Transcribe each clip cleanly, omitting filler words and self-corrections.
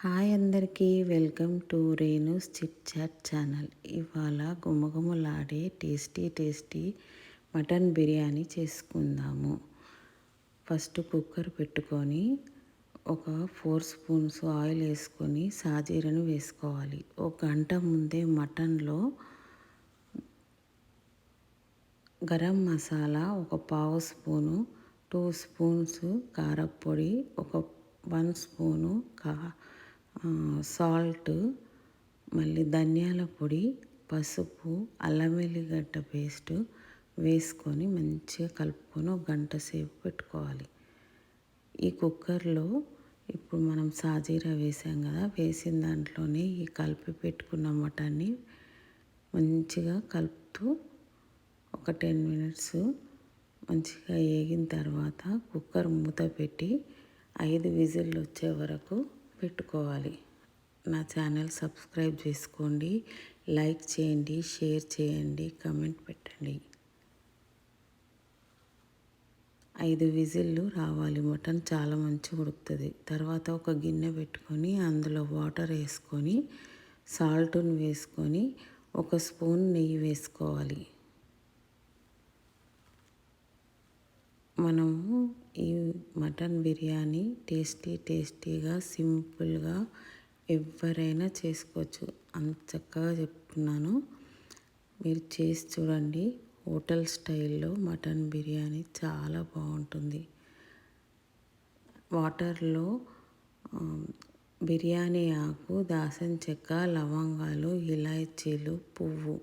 Hi అందరికీ welcome to Renu's chit chat channel. ఇవాళ గుమగుమలాడే టేస్టీ మటన్ బిర్యానీ చేసుకుందాము. ఫస్ట్ కుక్కర్ పెట్టుకొని ఒక 4 స్పూన్స్ ఆయిల్ వేసుకొని సాజీరను వేసుకోవాలి. ఒక గంట ముందే మటన్లో గరం మసాలా ఒక పావు స్పూను, 2 స్పూన్స్ కారప్పొడి, ఒక 1 స్పూను సాల్ట్, మళ్ళీ ధనియాల పొడి, పసుపు, అల్లం వెల్లిగడ్డ పేస్ట్ వేసుకొని మంచిగా కలుపుకొని ఒక గంట సేపు పెట్టుకోవాలి. ఈ కుక్కర్లో ఇప్పుడు మనం సాజీరా వేసాం కదా, వేసిన దాంట్లోనే ఈ కలిపి పెట్టుకున్న మటన్ని మంచిగా కలుపుతూ ఒక 10 మినిట్స్ మంచిగా వేగిన తర్వాత కుక్కర్ మూత పెట్టి 5 విజిల్లు వచ్చే వరకు పెట్టుకోవాలి. నా ఛానల్ సబ్స్క్రైబ్ చేసుకోండి, లైక్ చేయండి, షేర్ చేయండి, కామెంట్ పెట్టండి. 5 విజిల్లు రావాలి. మటన్ చాలా మంచిగా ఉడుకుతుంది. తర్వాత ఒక గిన్నె పెట్టుకొని అందులో వాటర్ వేసుకొని సాల్ట్ను వేసుకొని 1 స్పూన్ నెయ్యి వేసుకోవాలి. మనము ఈ మటన్ బిర్యానీ టేస్టీగా సింపుల్గా ఎవరైనా చేసుకోవచ్చు. అంత చక్కగా చెప్తున్నాను, మీరు చేసి చూడండి. హోటల్ స్టైల్లో మటన్ బిర్యానీ చాలా బాగుంటుంది. వాటర్లో బిర్యానీ ఆకు, దాల్చిన చెక్క, లవంగాలు, ఇలాచీలు, పువ్వు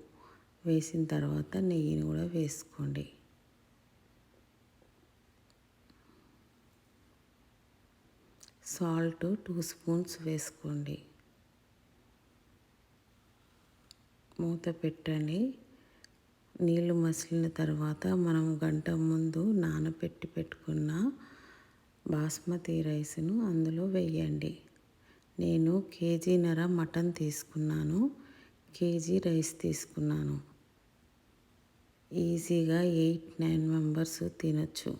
వేసిన తర్వాత నెయ్యిని కూడా వేసుకోండి. సాల్ట్ 2 స్పూన్స్ వేసుకోండి. మూత పెట్టండి. నీళ్ళు మసిలిన తర్వాత మనం గంట ముందు నానబెట్టి పెట్టుకున్న బాస్మతి రైస్ను అందులో వేయండి. నేను కేజీన్నర మటన్ తీసుకున్నాను, కేజీ రైస్ తీసుకున్నాను. ఈజీగా 8-9 మెంబర్స్ తినచ్చు.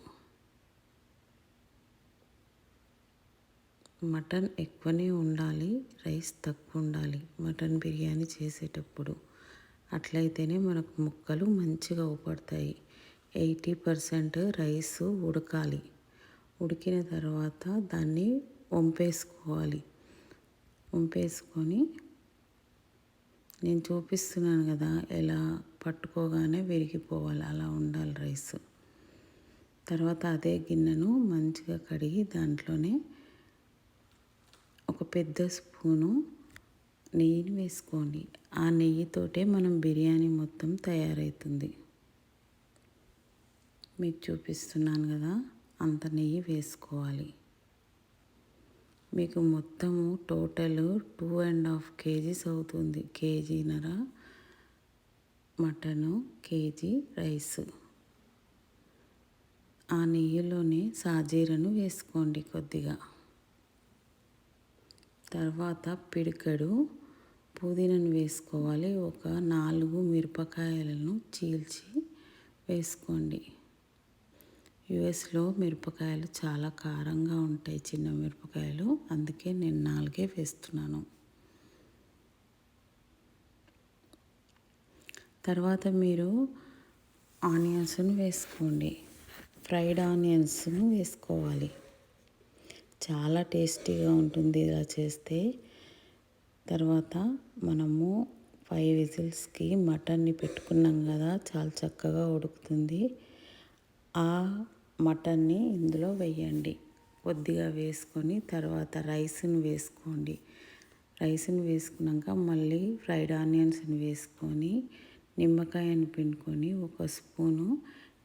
మటన్ ఎక్కువనే ఉండాలి, రైస్ తక్కువ ఉండాలి మటన్ బిర్యానీ చేసేటప్పుడు. అట్లయితేనే మనకు ముక్కలు మంచిగా ఊపడతాయి. 80% రైస్ ఉడకాలి. ఉడికిన తర్వాత దాన్ని వంపేసుకోవాలి. వంపేసుకొని నేను చూపిస్తున్నాను కదా, ఎలా పట్టుకోగానే విరిగిపోవాలి, అలా ఉండాలి రైస్. తర్వాత అదే గిన్నెను మంచిగా కడిగి దాంట్లోనే ఒక పెద్ద స్పూను నెయ్యిని వేసుకోండి. ఆ నెయ్యితోటే మనం బిర్యానీ మొత్తం తయారవుతుంది. మీకు చూపిస్తున్నాను కదా, అంత నెయ్యి వేసుకోవాలి. మీకు మొత్తము టోటల్ 2.5 కేజీస్ అవుతుంది. కేజీన్నర మటను, కేజీ రైస్. ఆ నెయ్యిలోనే సాజీరను వేసుకోండి కొద్దిగా. తర్వాత పిడికెడు పుదీనాను వేసుకోవాలి. ఒక 4 మిరపకాయలను చీల్చి వేసుకోండి. యుఎస్లో మిరపకాయలు చాలా కారంగా ఉంటాయి, చిన్న మిరపకాయలు, అందుకే నేను 4 వేస్తున్నాను. తర్వాత మీరు ఆనియన్స్ను వేసుకోండి. ఫ్రైడ్ ఆనియన్స్ను వేసుకోవాలి. చాలా టేస్టీగా ఉంటుంది ఇలా చేస్తే. తర్వాత మనము 5 విజిల్స్కి మటన్ని పెట్టుకున్నాం కదా, చాలా చక్కగా ఉడుకుతుంది. ఆ మటన్ని ఇందులో వేయండి. కొద్దిగా వేసుకొని తర్వాత రైస్ని వేసుకోండి. రైస్ని వేసుకున్నాక మళ్ళీ ఫ్రైడ్ ఆనియన్స్ని వేసుకొని నిమ్మకాయను పిండుకొని 1 స్పూను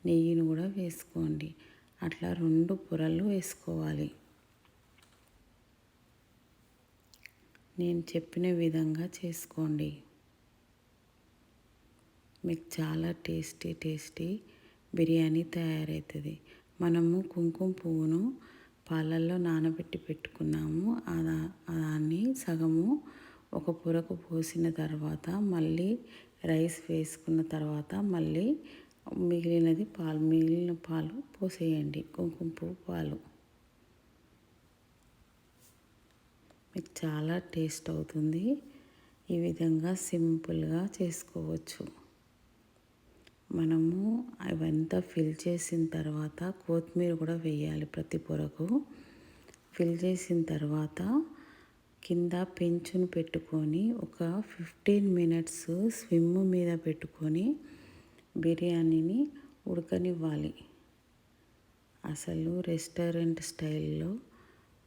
నెయ్యిని కూడా వేసుకోండి. అట్లా 2 పొరలు వేసుకోవాలి. నేను చెప్పిన విధంగా చేసుకోండి. మీకు చాలా టేస్టీ బిర్యానీ తయారవుతుంది. మనము కుంకుమ పువ్వును పాలల్లో నానబెట్టి పెట్టుకున్నాము. దాన్ని సగము ఒక పొరకు పోసిన తర్వాత మళ్ళీ రైస్ వేసుకున్న తర్వాత మళ్ళీ మిగిలిన పాలు పోసేయండి. కుంకుమ పువ్వు పాలు. మీకు చాలా టేస్ట్ అవుతుంది. ఈ విధంగా సింపుల్గా చేసుకోవచ్చు. మనము అవంతా ఫిల్ చేసిన తర్వాత కొత్తిమీర కూడా వేయాలి ప్రతి పొరకు. ఫిల్ చేసిన తర్వాత కింద పెంచును పెట్టుకొని ఒక 15 మినిట్స్ స్విమ్ మీద పెట్టుకొని బిర్యానీని ఉడకనివ్వాలి. అసలు రెస్టారెంట్ స్టైల్లో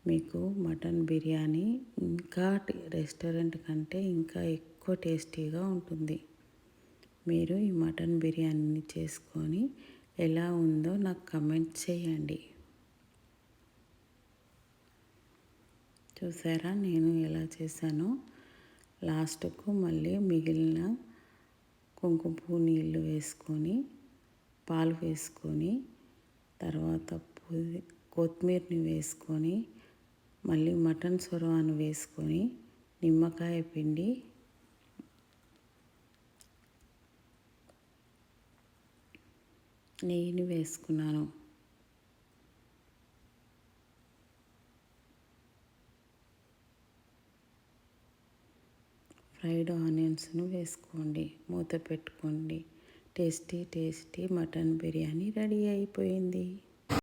మీకు మటన్ బిర్యానీ ఇంకా రెస్టారెంట్ కంటే ఇంకా ఎక్కువ టేస్టీగా ఉంటుంది. మీరు ఈ మటన్ బిర్యానీని చేసుకొని ఎలా ఉందో నాకు కమెంట్ చేయండి. చూసారా నేను ఎలా చేశానో. లాస్ట్కు మళ్ళీ మిగిలిన కుంకుమ పువ్వు నీళ్ళు వేసుకొని పాలు వేసుకొని తర్వాత కొత్తిమీరని వేసుకొని మళ్ళీ మటన్ సొరవాను వేసుకొని నిమ్మకాయ పిండి నెయ్యిని వేసుకున్నాను. ఫ్రైడ్ ఆనియన్స్ను వేసుకోండి. మూత పెట్టుకోండి. టేస్టీ మటన్ బిర్యానీ రెడీ అయిపోయింది.